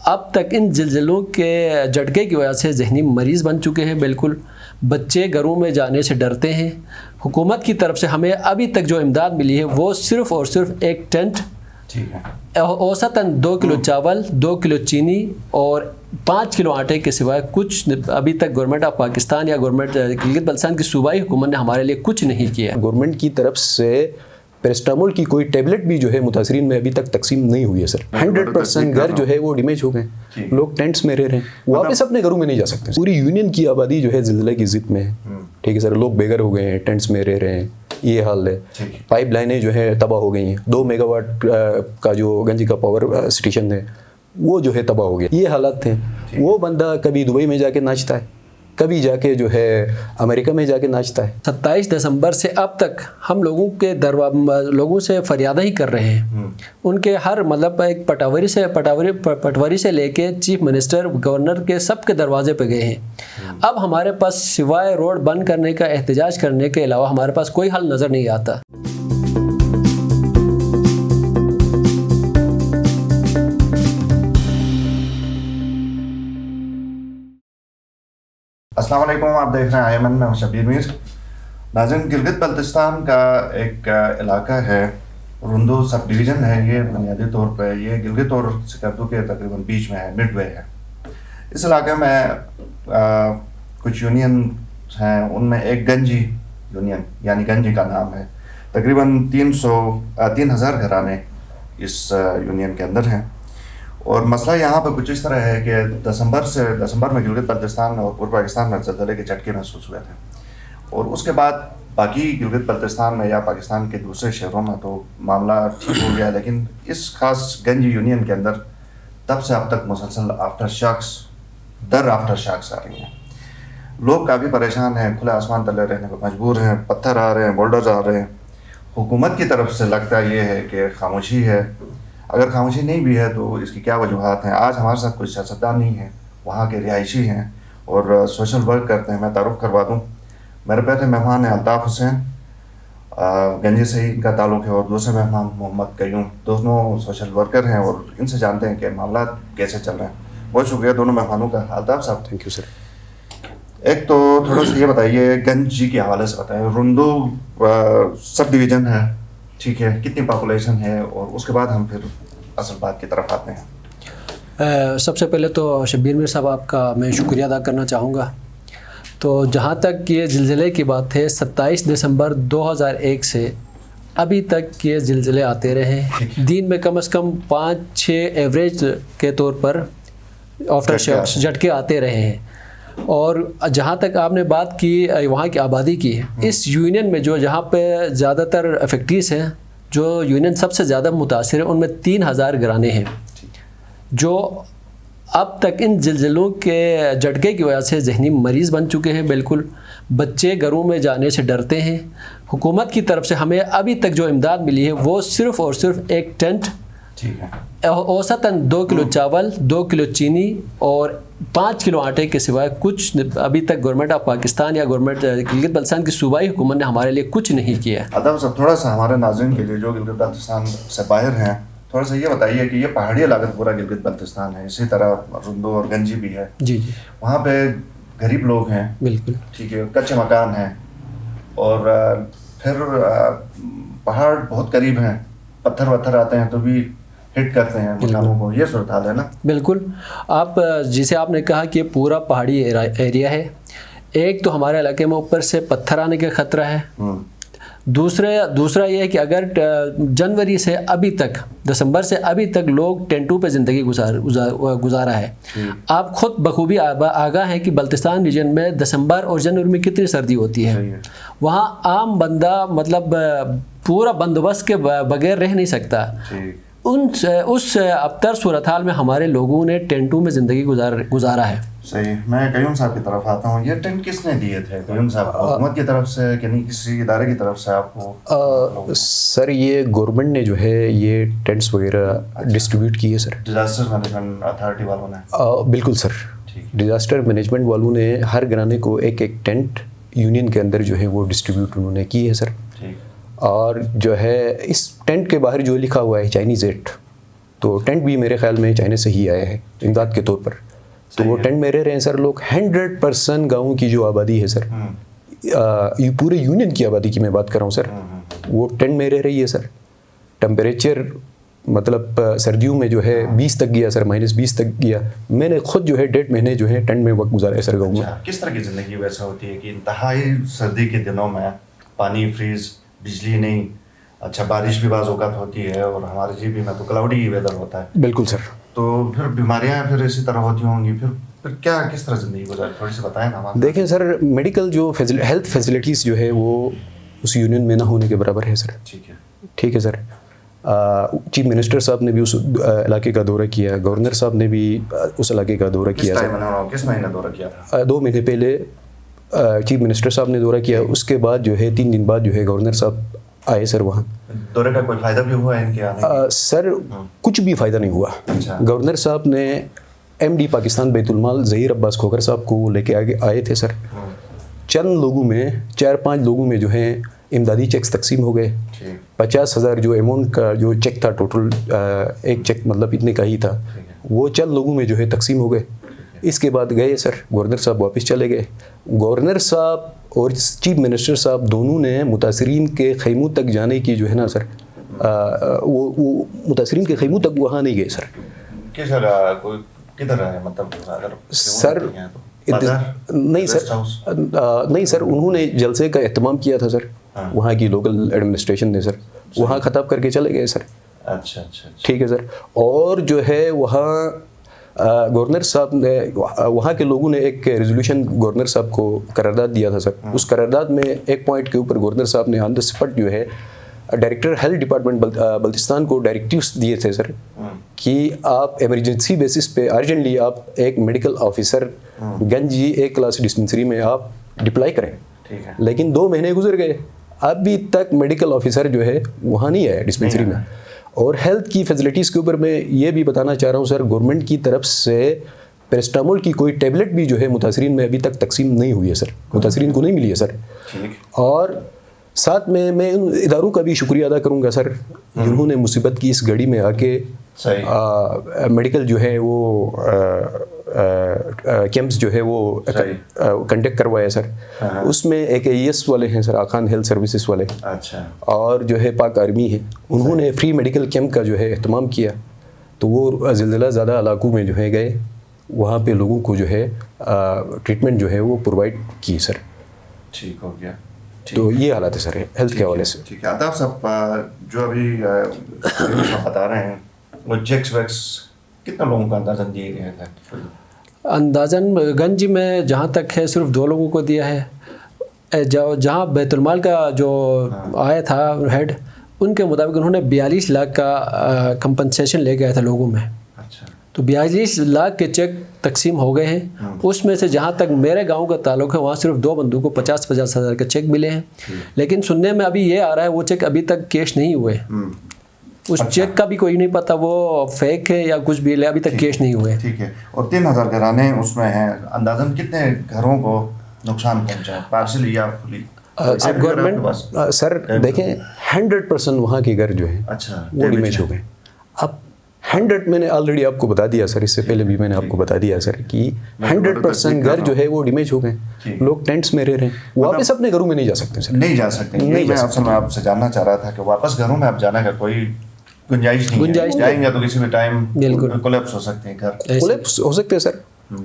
اب تک ان زلزلوں کے جھٹکے کی وجہ سے ذہنی مریض بن چکے ہیں بالکل. بچے گھروں میں جانے سے ڈرتے ہیں. حکومت کی طرف سے ہمیں ابھی تک جو امداد ملی ہے وہ صرف اور صرف ایک ٹینٹ, اوسطاً 2 کلو چاول, 2 کلو چینی اور 5 کلو آٹے کے سوائے کچھ ابھی تک گورنمنٹ آف پاکستان یا گورنمنٹ گلگت بلتستان کی صوبائی حکومت نے ہمارے لیے کچھ نہیں کیا. گورنمنٹ کی طرف سے پیرسٹامول کی کوئی ٹیبلٹ بھی جو ہے متاثرین میں ابھی تک تقسیم نہیں ہوئی ہے سر. 100% گھر جو ہے وہ ڈیمیج ہو گئے, لوگ ٹینٹس میں رہ رہے ہیں, واپس اپنے گھروں میں نہیں جا سکتے. پوری یونین کی آبادی جو ہے زلزلے کی ضد میں ہے. ٹھیک ہے سر, لوگ بے گھر ہو گئے ہیں, ٹینٹس میں رہ رہے ہیں, یہ حال ہے. پائپ لائنیں جو ہے تباہ ہو گئی ہیں. 2 میگا واٹ کا جو گنجی کا پاور اسٹیشن ہے وہ جو ہے تباہ ہو گیا. یہ حالات تھے. وہ بندہ کبھی دبئی میں جا کے ناچتا ہے, کبھی جا کے جو ہے امریکہ میں جا کے ناچتا ہے. 27 دسمبر سے اب تک ہم لوگوں سے فریادیں ہی کر رہے ہیں. ان کے ہر مطلب ایک پٹواری سے لے کے چیف منسٹر, گورنر کے سب کے دروازے پہ گئے ہیں. اب ہمارے پاس سوائے روڈ بند کرنے کا, احتجاج کرنے کے علاوہ ہمارے پاس کوئی حل نظر نہیں آتا. السلام علیکم, آپ دیکھ رہے ہیں IMN, میں ہوں شبیر میر. ناظرین, گلگت بلتستان کا ایک علاقہ ہے, رندو سب ڈویژن ہے. یہ بنیادی طور پہ یہ گلگت اور سکردو کے تقریباً بیچ میں ہے, مڈ وے ہے. اس علاقے میں کچھ یونین ہیں, ان میں ایک گنجی یونین یعنی گنجی کا نام ہے. تقریباً 3000 گھرانے اس یونین کے اندر ہیں. اور مسئلہ یہاں پہ کچھ اس طرح ہے کہ دسمبر میں گلگت بلتستان اور پورے پاکستان میں زلزلے کے جھٹکے محسوس ہوئے تھے. اور اس کے بعد باقی گلگت بلتستان میں یا پاکستان کے دوسرے شہروں میں تو معاملہ ٹھیک ہو گیا, لیکن اس خاص گنج یونین کے اندر تب سے اب تک مسلسل آفٹر شاکس آ رہی ہیں. لوگ کافی پریشان ہیں, کھلے آسمان تلے رہنے کو مجبور ہیں, پتھر آ رہے ہیں, بولڈرز آ رہے ہیں. حکومت کی طرف سے لگتا یہ ہے کہ خاموشی ہے. اگر خاموشی نہیں بھی ہے تو اس کی کیا وجوہات ہیں؟ آج ہمارے ساتھ کوئی سیاستدان نہیں ہیں, وہاں کے رہائشی ہیں اور سوشل ورک کرتے ہیں. میں تعارف کروا دوں, میرے پہلے مہمان ہیں الطاف حسین, گنجی سے ہی ان کا تعلق ہے, اور دوسرے مہمان محمد قیوم, دونوں سوشل ورکر ہیں اور ان سے جانتے ہیں کہ معاملات کیسے چل رہے ہیں. بہت شکریہ دونوں مہمانوں کا. الطاف صاحب, تھینک یو سر. ایک تو تھوڑا سا یہ بتائیے, گنجی کے حوالے سے بتائیں, رندو سب ڈویژن ہے, ٹھیک ہے, کتنی پاپولیشن ہے, اور اس کے بعد ہم پھر اصل بات کی طرف آتے ہیں. سب سے پہلے تو شبیر میر صاحب آپ کا میں شکریہ ادا کرنا چاہوں گا. تو جہاں تک یہ زلزلے کی بات ہے, 27 دسمبر 2001 سے ابھی تک یہ زلزلے آتے رہے. دن میں کم از کم 5-6 ایوریج کے طور پر آفٹر شاکس جھٹکے آتے رہے ہیں. اور جہاں تک آپ نے بات کی وہاں کی آبادی کی, اس یونین میں جہاں پہ زیادہ تر افیکٹیز ہیں, جو یونین سب سے زیادہ متاثر ہیں, ان میں 3000 گھرانے ہیں جو اب تک ان زلزلوں کے جھٹکے کی وجہ سے ذہنی مریض بن چکے ہیں بالکل. بچے گھروں میں جانے سے ڈرتے ہیں. حکومت کی طرف سے ہمیں ابھی تک جو امداد ملی ہے وہ صرف اور صرف ایک ٹینٹ, اوسطاً 2 کلو چاول, 2 کلو چینی اور 5 کلو آٹے کے سوائے کچھ ابھی تک گورنمنٹ آف پاکستان یا گورنمنٹ گلگت بلتستان کی صوبائی حکومت نے ہمارے لیے کچھ نہیں کیا. ادب صاحب, تھوڑا سا ہمارے ناظرین کے لیے جو گلگت بلتستان سے باہر ہیں, تھوڑا سا یہ بتائیے کہ یہ پہاڑی علاقہ پورا گلگت بلتستان ہے, اسی طرح رندو اور گنجی بھی ہے. جی, وہاں پہ غریب لوگ ہیں, بالکل ٹھیک ہے, کچے مکان ہیں, اور پھر پہاڑ بہت قریب ہیں, پتھر وتھر آتے ہیں تو بھی ہٹ کرتے ہیں مکانوں کو. یہ صورتحال ہے نا؟ بالکل. آپ جسے آپ نے کہا کہ یہ پورا پہاڑی ایریا ہے. ایک تو ہمارے علاقے میں اوپر سے پتھر آنے کا خطرہ ہے. دوسرا یہ ہے کہ اگر جنوری سے ابھی تک, دسمبر سے ابھی تک لوگ ٹینٹوں پہ زندگی گزارا ہے. آپ خود بخوبی آگاہ ہیں کہ بلتستان ریجن میں دسمبر اور جنوری میں کتنی سردی ہوتی ہے. وہاں عام بندہ مطلب پورا بندوبست کے بغیر رہ نہیں سکتا. اس ابتر صورتحال میں ہمارے لوگوں نے ٹینٹوں میں زندگی گزارا ہے. صحیح. میں قیوم صاحب کی طرف آتا ہوں. یہ ٹینٹ کس نے دیے تھے قیوم صاحب, حکومت کی طرف سے کہ نہیں کسی ادارے کی طرف سے آپ کو؟ سر یہ گورنمنٹ نے جو ہے یہ ٹینٹس وغیرہ ڈسٹریبیوٹ کیے سر. ڈیزاسٹر مینجمنٹ اتھارٹی والوں نے؟ بالکل سر. ڈیزاسٹر مینجمنٹ والوں نے ہر گھرانے کو ایک ٹینٹ یونین کے اندر جو ہے وہ ڈسٹریبیوٹ انہوں نے کی ہے سر. اور جو ہے اس ٹینٹ کے باہر جو لکھا ہوا ہے چائنیز 8, تو ٹینٹ بھی میرے خیال میں چائنا سے ہی آیا ہے امداد کے طور پر. تو وہ ٹینٹ میں رہ رہے ہیں سر لوگ. 100% گاؤں کی جو آبادی ہے سر, پورے یونین کی آبادی کی میں بات کر رہا ہوں سر, وہ ٹینٹ میں رہ رہی ہے سر. ٹمپریچر مطلب سردیوں میں جو ہے 20 تک گیا سر, -20 تک گیا. میں نے خود جو ہے 1.5 مہینے جو ہے ٹینٹ میں وقت گزارا ہے سر گاؤں میں. کس طرح کی زندگی ویسا ہوتی ہے کہ انتہائی سردی کے دنوں میں پانی فریز, بجلی نہیں, اچھا بارش بھی بعض اوقات ہوتی ہے, اور ہمارے جی بھی میں تو کلاؤڈی ویدر ہوتا ہے. بالکل سر. تو پھر بیماریاں پھر اسی طرح ہوتی ہوں گی, پھر کیا کس طرح زندگی گزاری, تھوڑی سی بتائیں نا. دیکھیں سر, میڈیکل جو ہیلتھ فیسلٹیز جو ہے وہ اس یونین میں نہ ہونے کے برابر ہے سر. ٹھیک ہے سر. چیف منسٹر صاحب نے بھی اس علاقے کا دورہ کیا, گورنر صاحب نے بھی اس علاقے کا دورہ کیا. کس مہینے دورہ کیا تھا؟ 2 مہینے پہلے چیف منسٹر صاحب نے دورہ کیا. اس کے بعد جو ہے 3 دن بعد جو ہے گورنر صاحب آئے سر وہاں. دورے کا کوئی فائدہ بھی ہوا ان کے آنے؟ سر کچھ بھی فائدہ نہیں ہوا. گورنر صاحب نے MD پاکستان بیت المال ظہیر عباس کھوکھر صاحب کو لے کے آئے تھے سر. چند لوگوں میں 4-5 لوگوں میں جو ہیں امدادی چیکس تقسیم ہو گئے. 50,000 جو اماؤنٹ کا جو چیک تھا, ٹوٹل ایک چیک مطلب اتنے کا ہی تھا, وہ چند لوگوں میں جو ہے تقسیم ہو گئے. اس کے بعد گئے سر, گورنر صاحب واپس چلے گئے. گورنر صاحب اور چیف منسٹر صاحب دونوں نے متاثرین کے خیموں تک جانے کی جو ہے نا سر, وہ متاثرین کے خیموں تک وہاں نہیں گئے سر. کس جگہ کدھر ہے مطلب سر؟ نہیں سر, انہوں نے جلسے کا اہتمام کیا تھا سر, وہاں کی لوکل ایڈمنسٹریشن نے سر, وہاں خطاب کر کے چلے گئے سر. اچھا. ٹھیک ہے سر. اور جو ہے وہاں گورنر صاحب نے, وہاں کے لوگوں نے ایک ریزولوشن گورنر صاحب کو قرارداد دیا تھا سر. اس قرارداد میں ایک پوائنٹ کے اوپر گورنر صاحب نے آن دا اسپاٹ جو ہے ڈائریکٹر ہیلتھ ڈپارٹمنٹ بلتستان کو ڈائریکٹیوز دیے تھے سر کہ آپ ایمرجنسی بیسس پہ ارجنٹلی آپ ایک میڈیکل آفیسر گنجی ایک کلاس ڈسپنسری میں آپ ڈپلائی کریں. لیکن 2 مہینے گزر گئے, ابھی تک میڈیکل آفیسر جو ہے وہاں نہیں آیا ڈسپنسری میں. اور ہیلتھ کی فیسلٹیز کے اوپر میں یہ بھی بتانا چاہ رہا ہوں سر, گورنمنٹ کی طرف سے پیرسٹامول کی کوئی ٹیبلٹ بھی جو ہے متاثرین میں ابھی تک تقسیم نہیں ہوئی ہے سر, متاثرین کو نہیں ملی ہے سر. اور ساتھ میں ان اداروں کا بھی شکریہ ادا کروں گا سر, جنہوں نے مصیبت کی اس گھڑی میں آ کے میڈیکل جو ہے وہ کیمپس جو ہے وہ کنڈکٹ کروایا سر. اس میں ایک AES والے ہیں سر, آخان ہیلتھ سروسز والے, اور جو ہے پاک آرمی ہے, انہوں نے فری میڈیکل کیمپ کا جو ہے اہتمام کیا. تو وہ زلزلہ زیادہ علاقوں میں جو ہے گئے, وہاں پہ لوگوں کو جو ہے ٹریٹمنٹ جو ہے وہ پرووائڈ کی سر. ٹھیک ہو گیا. تو یہ حالات ہے سر ہیلتھ کے حوالے سے. ٹھیک ہے. آداب صاحب, جو ابھی بتا رہے ہیں وہ چیکس ویکس کتنے لوگوں کا اندازاً دیے گئے تھے؟ اندازاً گنج میں جہاں تک ہے صرف 2 لوگوں کو دیا ہے. جہاں بیت المال کا جو آیا تھا ہیڈ, ان کے مطابق انہوں نے 42 لاکھ کا کمپنسیشن لے گیا تھا لوگوں میں. تو 42 لاکھ کے چیک تقسیم ہو گئے ہیں. اس میں سے جہاں تک میرے گاؤں کا تعلق ہے وہاں صرف 2 بندوں کو 50,000 ہزار کے چیک ملے ہیں. لیکن سننے میں ابھی یہ آ رہا ہے وہ چیک ابھی تک کیش نہیں ہوئے. اس چیک کا بھی کوئی نہیں پتا وہ فیک ہے یا کچھ بھی, ابھی تک کیش نہیں ہوئے. ٹھیک ہے. اور 3,000 گھرانے اس میں ہیں, اندازاً کتنے گھروں کو نقصان پہنچا, پارسل یا فلی؟ گورنمنٹ سر دیکھیں 100% وہاں کے گھر جو ہیں وہ ڈیمیج ہو گئے. اب 100 میں نے آلریڈی آپ کو بتا دیا سر, اس سے پہلے بھی میں نے آپ کو بتا دیا سر کہ 100% گھر جو ہے وہ ڈیمیج ہو گئے. لوگ ٹینٹس میں رہ رہے ہیں, واپس اپنے گھروں میں نہیں جا سکتے سر. نہیں جا سکتے. میں اصل میں آپ سے جاننا چاہ رہا تھا کہ واپس گھروں میں آپ جانے کا کوئی گنجائش نہیں ہے. جائیں گے تو کسی بھی ٹائم کولیپس ہو سکتے ہیں, گھر کولیپس ہو سکتے ہیں سر.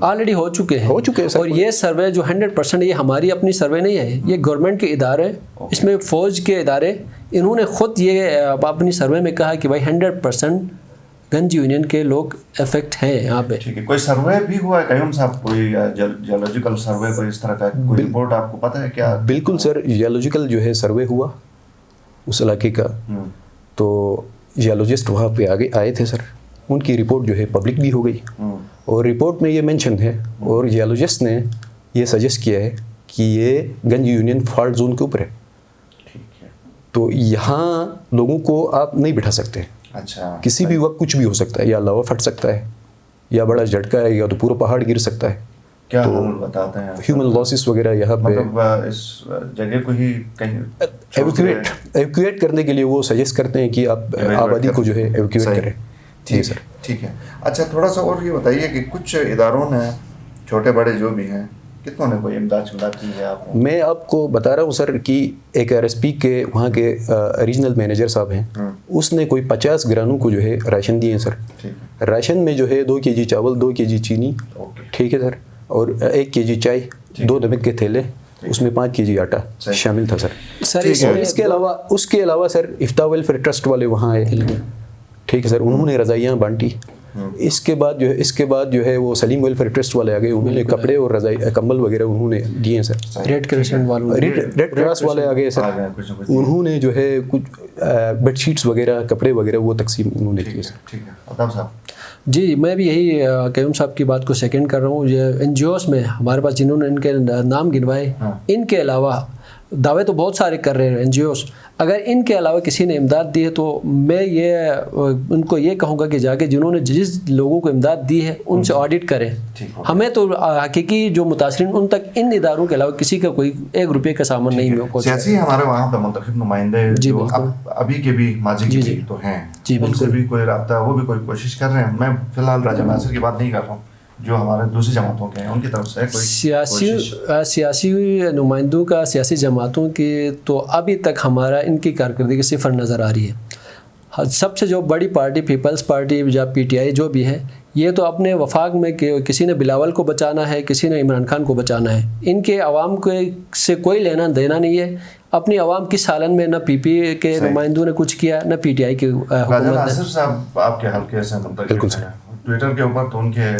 آلریڈی ہو چکے ہیں سر. اور یہ سروے جو 100% یہ ہماری اپنی سروے نہیں ہے, یہ گورنمنٹ کے ادارے, اس میں فوج کے ادارے, انہوں نے خود یہ اپنی سروے میں کہا کہ بھائی 100% گنج یونین کے لوگ افیکٹ ہیں یہاں پہ. ٹھیک ہے. کوئی سروے بھی ہوا ہے قیوم صاحب, کوئی جیولوجیکل سروے, کوئی اس طرح کا کوئی رپورٹ آپ کو پتہ ہے کیا؟ بالکل سر, جیولوجیکل جو ہے سروے ہوا اس علاقے کا. تو جیولوجسٹ وہاں پہ آئے تھے سر, ان کی رپورٹ جو ہے پبلک بھی ہو گئی. اور رپورٹ میں یہ مینشن ہے, اور جیولوجسٹ نے یہ سجیسٹ کیا ہے کہ یہ گنج یونین فالٹ زون کے اوپر ہے. تو یہاں لوگوں کو آپ نہیں بٹھا سکتے. اچھا. کسی بھی وقت کچھ بھی ہو سکتا ہے, یا لاوا پھٹ سکتا ہے, یا بڑا جھٹکا ہے, یا تو پورا پہاڑ گر سکتا ہے. کیا بتاتے ہیں ہیومن لاسز وغیرہ یہاں پہ اس جگہ کو ہی کہیں ایویکویٹ کرنے کے لیے وہ سجیسٹ کرتے ہیں کہ آپ آبادی کو جو ہے ایویکویٹ کریں. جی سر. ٹھیک ہے. اچھا تھوڑا سا اور یہ بتائیے کہ کچھ اداروں نے چھوٹے بڑے جو بھی ہیں کتنوں نے کوئی امداد کی ہے آپ؟ میں آپ کو بتا رہا ہوں سر کہ ایک آر ایس پی کے وہاں کے ریجنل مینیجر صاحب ہیں, اس نے کوئی 50 گرانوں کو جو ہے راشن دیے ہیں سر. راشن میں جو ہے 2 kg چاول, 2 kg چینی, ٹھیک ہے سر, اور 1 kg چائے, 2 نمک کے تھیلے, اس میں 5 kg آٹا شامل تھا سر. اس کے علاوہ سر افتاح ویلفیئر ٹرسٹ والے وہاں آئے, ٹھیک ہے سر, انہوں نے رضائیاں بانٹی. اس کے بعد جو ہے وہ سلیم ویلفیئر ٹرسٹ والے آ گئے, انہوں نے کپڑے اور رضائی کمبل وغیرہ انہوں نے دیے ہیں سر. ریڈ کراس والے آ گئے سر, انہوں نے جو ہے کچھ بیڈ شیٹس وغیرہ, کپڑے وغیرہ وہ تقسیم انہوں نے کیے سر. جی میں بھی یہی قیوم صاحب کی بات کو سیکنڈ کر رہا ہوں. یہ این جی اوز میں ہمارے پاس جنہوں نے ان کے نام گنوائے, ان کے علاوہ دعوے تو بہت سارے کر رہے ہیں این جی اوز, اگر ان کے علاوہ کسی نے امداد دی ہے تو میں ان کو یہ کہوں گا کہ جا کے جنہوں نے جس لوگوں کو امداد دی ہے ان سے آڈٹ کریں. ہمیں تو حقیقی جو متاثرین ان تک ان اداروں کے علاوہ کسی کا کوئی 1 روپے کا سامان نہیں ہو. سیاسی ہمارے وہاں پہ منتخب نمائندے جو ابھی کے بھی ماضی کے بھی تو ہیں, ان سے بھی کوئی رابطہ, وہ بھی کوئی کوشش کر رہے ہیں. میں فی الحال راجہ ناصر کی بات نہیں کر رہا ہوں, جو ہمارے دوسری جماعتوں کے ہیں ان کی طرف سے کوئی سیاسی نمائندوں کا, سیاسی جماعتوں کی تو ابھی تک ہمارا ان کی کارکردگی صفر نظر آ رہی ہے. سب سے جو بڑی پارٹی پیپلز پارٹی یا پی ٹی آئی جو بھی ہے, یہ تو اپنے وفاق میں کہ کسی نے بلاول کو بچانا ہے, کسی نے عمران خان کو بچانا ہے. ان کے عوام سے کوئی لینا دینا نہیں ہے. اپنی عوام کی سالن میں نہ پی پی کے نمائندوں نے کچھ کیا, نہ پی ٹی آئی کی حکومت. راجہ ناصر صاحب آپ کے حلقے سے منتخب ہیں, ٹویٹر کے اوپر تو ان کے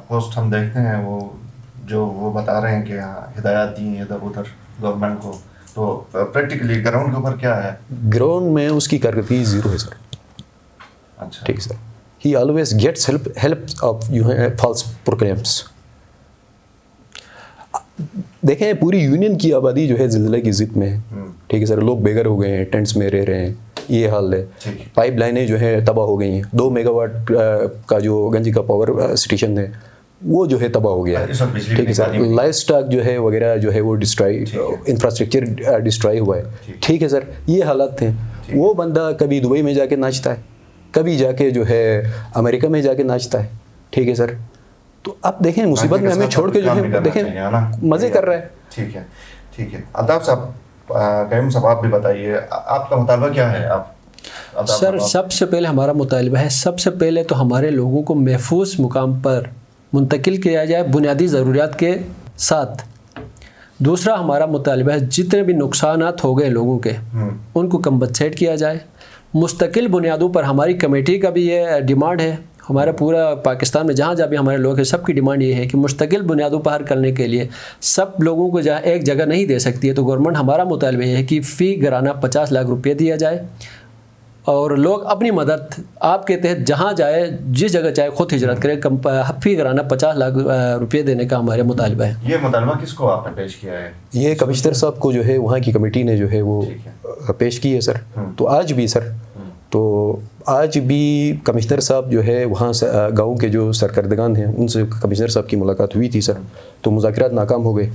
پوسٹ ہم دیکھتے ہیں, وہ بتا رہے ہیں کہ ہدایات دی ہیں ادھر ادھر گورنمنٹ کو, تو پریکٹیکلی گراؤنڈ کے اوپر کیا ہے؟ گراؤنڈ میں اس کی کارکردگی 0 ہے سر. اچھا ٹھیک ہے sir. He always gets help of false proclaims. دیکھیں پوری یونین کی آبادی جو ہے زلزلے کی ضد میں ہے, ٹھیک ہے سر. لوگ بے گھر ہو گئے ہیں, ٹینٹس میں رہ رہے ہیں, یہ حال ہے. پائپ لائنیں جو ہیں تباہ ہو گئی ہیں. 2 میگا واٹ کا جو گنجی کا پاور اسٹیشن ہے وہ جو ہے تباہ ہو گیا ہے, ٹھیک ہے سر. لائف اسٹاک جو ہے وغیرہ جو ہے وہ ڈسٹرائی, انفراسٹرکچر ڈسٹرائی ہوا ہے, ٹھیک ہے سر. یہ حالات تھے. وہ بندہ کبھی دبئی میں جا کے ناچتا ہے, کبھی جا کے جو ہے امریکہ میں جا کے ناچتا ہے, ٹھیک ہے سر. تو اب دیکھیں مصیبت میں ہمیں چھوڑ کے جو ہے دیکھیں مزے کر رہا ہے. ٹھیک ہے ٹھیک ہے. الطاف صاحب, قیوم صاحب آپ بھی بتائیے آپ کا مطالبہ کیا ہے؟ آپ سر سب سے پہلے ہمارا مطالبہ ہے, سب سے پہلے تو ہمارے لوگوں کو محفوظ مقام پر منتقل کیا جائے بنیادی ضروریات کے ساتھ. دوسرا ہمارا مطالبہ ہے جتنے بھی نقصانات ہو گئے لوگوں کے ان کو کمپنسیٹ کیا جائے مستقل بنیادوں پر. ہماری کمیٹی کا بھی یہ ڈیمانڈ ہے, ہمارا پورا پاکستان میں جہاں جہاں بھی ہمارے لوگ ہیں سب کی ڈیمانڈ یہ ہے کہ مستقل بنیادوں پر حل کرنے کے لیے سب لوگوں کو جہاں ایک جگہ نہیں دے سکتی ہے, تو گورنمنٹ ہمارا مطالبہ یہ ہے کہ فی گرانہ 50 لاکھ روپے دیا جائے, اور لوگ اپنی مدد آپ کے تحت جہاں جائے جس جگہ چاہے خود ہجرت کرے. فی گرانہ 50 لاکھ روپے دینے کا ہمارا مطالبہ ہے. یہ مطالبہ کس کو آپ نے پیش کیا ہے؟ یہ کمشنر صاحب کو جو ہے وہاں کی کمیٹی نے جو ہے وہ پیش کی ہے سر. تو آج بھی سر, تو آج بھی کمشنر صاحب جو ہے وہاں سے گاؤں کے جو سرکردگان ہیں ان سے کمشنر صاحب کی ملاقات ہوئی تھی سر. تو مذاکرات ناکام ہو گئے,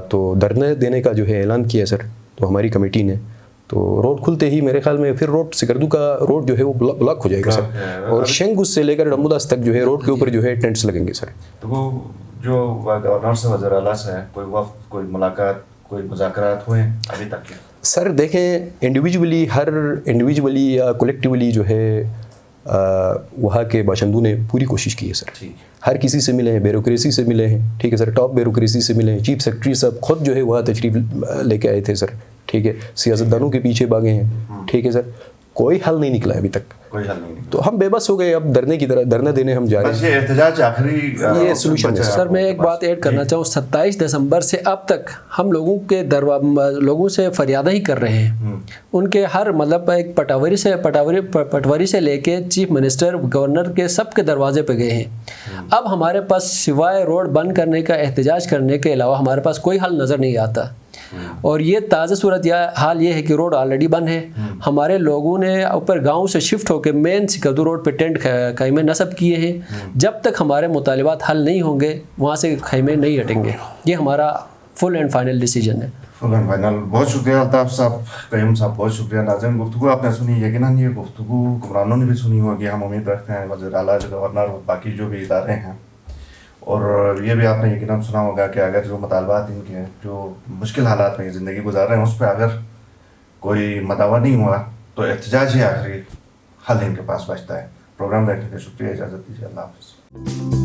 تو دھرنے دینے کا جو ہے اعلان کیا سر تو ہماری کمیٹی نے. تو روڈ کھلتے ہی میرے خیال میں پھر روڈ سکردو کا روڈ جو ہے وہ بلاک ہو جائے گا سر, اور شنگس سے لے کر ڈموداس تک جو ہے روڈ کے اوپر جو ہے ٹینٹس لگیں گے سر. تو وہ جو گورنر سے وزیر اعلیٰ سے کوئی وفد, کوئی ملاقات, کوئی مذاکرات ہوئے ابھی تک؟ سر دیکھیں انڈیویجولی یا کولیکٹیولی جو ہے وہاں کے باشندوں نے پوری کوشش کی ہے سر. ہر کسی سے ملے ہیں, بیوروکریسی سے ملے ہیں, ٹھیک ہے سر, ٹاپ بیوروکریسی سے ملے ہیں. چیف سیکرٹری صاحب خود جو ہے وہاں تشریف لے کے آئے تھے سر, ٹھیک ہے. سیاستدانوں کے پیچھے بھاگے ہیں, ٹھیک ہے سر. کوئی حل نہیں نکلا ابھی تک, کوئی حل نہیں. تو ہم بے بس ہو گئے, اب دھرنے کی طرح دھرنا دینے ہم جا رہے ہیں. یہ احتجاج آخری یہ سولوشن ہے سر. میں ایک بات ایڈ کرنا چاہوں, 27 دسمبر سے اب تک ہم لوگوں سے فریادیں ہی کر رہے ہیں. ان کے ہر مطلب ایک پٹواری سے لے کے چیف منسٹر, گورنر کے سب کے دروازے پہ گئے ہیں. اب ہمارے پاس سوائے روڈ بند کرنے کا, احتجاج کرنے کے علاوہ ہمارے پاس کوئی حل نظر نہیں آتا. اور یہ تازہ صورت حال یہ ہے کہ روڈ آلریڈی بند ہے. ہمارے لوگوں نے اوپر گاؤں سے شفٹ ہو کے مین سکردو روڈ پہ ٹینٹ خیمے نصب کیے ہیں. جب تک ہمارے مطالبات حل نہیں ہوں گے وہاں سے خیمے نہیں ہٹیں گے. یہ ہمارا فل اینڈ فائنل ڈیسیجن ہے. فل اینڈ فائنل. بہت شکریہ الطاف صاحب, قیوم صاحب بہت شکریہ. ناظرین گفتگو آپ نے سنی, یقیناً یہ گفتگو حکمرانوں نے بھی سنی ہوگی. ہم امید رکھتے ہیں وزیر اعلیٰ, گورنر اور باقی جو بھی ادارے ہیں, اور یہ بھی آپ نے یقیناً سنا ہوگا کہ اگر جو مطالبات ان کے جو مشکل حالات میں زندگی گزار رہے ہیں اس پہ اگر کوئی مداوع نہیں ہوا تو احتجاج ہی آخری حل ان کے پاس بچتا ہے. پروگرام دیکھنے کا شکریہ, اجازت دیجیے, اللہ حافظ.